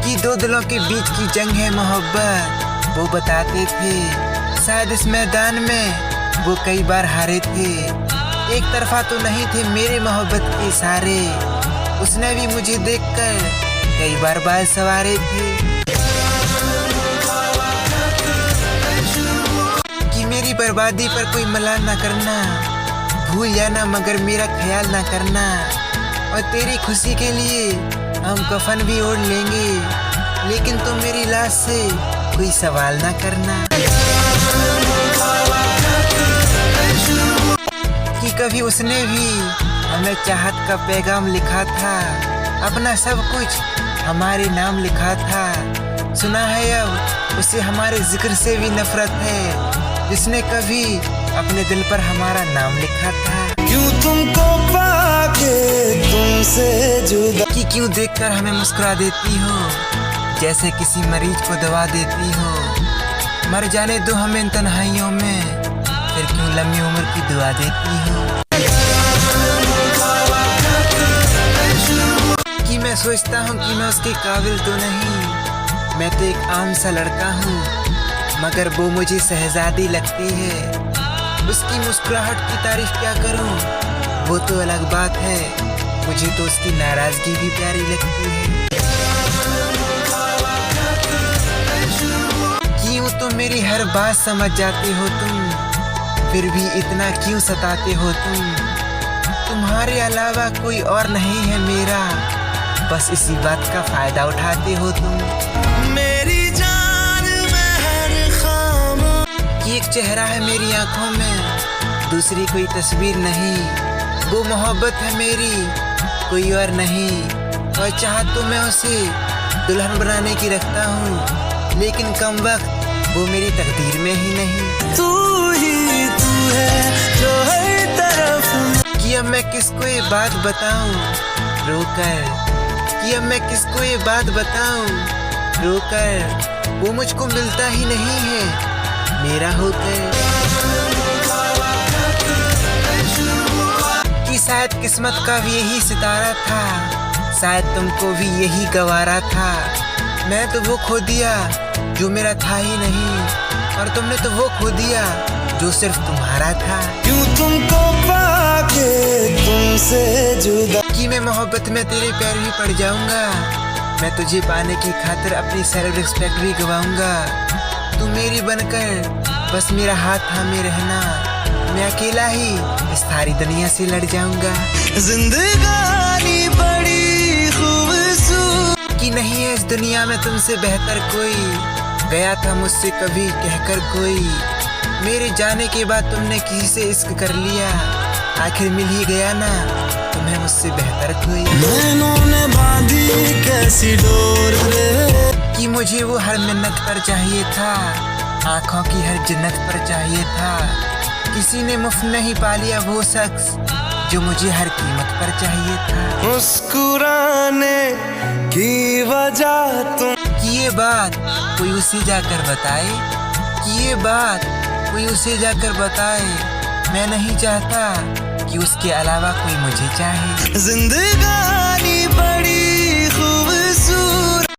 कि दो दिलों के बीच की जंग है मोहब्बत, वो बताते थे। शायद इस मैदान में वो कई बार हारे थे। एक तरफा तो नहीं थे मेरे मोहब्बत के सारे, उसने भी मुझे देखकर कई बार बाल सवारे थे। कि मेरी बर्बादी पर कोई मलाल ना करना, भूल जाना मगर मेरा ख्याल ना करना। और तेरी खुशी के लिए हम कफन भी ओढ़ लेंगे, लेकिन तुम मेरी लाश से कोई सवाल ना करना। कि कभी उसने भी हमें चाहत का पैगाम लिखा था, अपना सब कुछ हमारे नाम लिखा था। सुना है अब उसे हमारे जिक्र से भी नफरत है, जिसने कभी अपने दिल पर हमारा नाम लिखा था। क्यों तुमको पाके तुमसे जुदा, कि क्यों देखकर हमें मुस्कुरा देती हो, जैसे किसी मरीज को दवा देती हो। मर जाने दो हमें इन तन्हाइयों में, फिर क्यों लंबी उम्र की दुआ देती हो। कि मैं सोचता हूँ कि मैं उसके काबिल तो नहीं, मैं तो एक आम सा लड़का हूँ, मगर वो मुझे शहजादी लगती है। उसकी मुस्कुराहट की तारीफ क्या करूं, वो तो अलग बात है, मुझे तो उसकी नाराजगी भी प्यारी लगती है। क्यों तुम मेरी हर बात समझ जाते हो तुम, फिर भी इतना क्यों सताते हो तुम। तुम्हारे अलावा कोई और नहीं है मेरा, बस इसी बात का फायदा उठाते हो तुम। मेरी जान में हर खाम, कि एक चेहरा है मेरी आंखों में, दूसरी कोई तस्वीर नहीं। वो मोहब्बत है मेरी, कोई और नहीं। और चाह तो मैं उसे दुल्हन बनाने की रखता हूँ, लेकिन कम वक्त वो मेरी तकदीर में ही नहीं। तू ही तू है जो हर तरफ। कि अब मैं किसको ये बात बताऊं रोकर, कि अब मैं किसको ये बात बताऊं रोकर। वो मुझको मिलता ही नहीं है मेरा होकर। कि शायद किस्मत का भी यही सितारा था, शायद तुमको भी यही गवारा था। मैं तो वो खो दिया जो मेरा था ही नहीं, और तुमने तो वो खो दिया जो सिर्फ तुम्हारा था। क्यों तुमको पाके तुमसे जुदा, कि मैं मोहब्बत में तेरे पैर भी पड़ जाऊंगा, मैं तुझे पाने की खातिर अपनी सेल्फ रिस्पेक्ट भी गवाऊंगा। तू मेरी बनकर बस मेरा हाथ थामे रहना, मैं अकेला ही इस सारी दुनिया से लड़ जाऊंगा। जिंदगानी बड़ी खूबसूरत, कि नहीं है इस दुनिया में तुमसे बेहतर कोई, गया था मुझसे कभी कहकर कोई। मेरे जाने के बाद तुमने किसी से इश्क कर लिया, आखिर मिल ही गया ना तुम्हें मुझसे बेहतर कोई। नैनों ने बांधी कैसी डोर रे, कि मुझे वो हर मिन्नत पर चाहिए था, आंखों की हर जन्नत पर चाहिए था। किसी ने मुफ्त नहीं पा लिया वो शख्स जो मुझे हर कीमत पर चाहिए था। मुस्कुराने की वजह तुम, कि ये बात कोई उसे जाकर बताए, कि ये बात कोई उसे जाकर बताए। मैं नहीं चाहता कि उसके अलावा कोई मुझे चाहे। जिंदगानी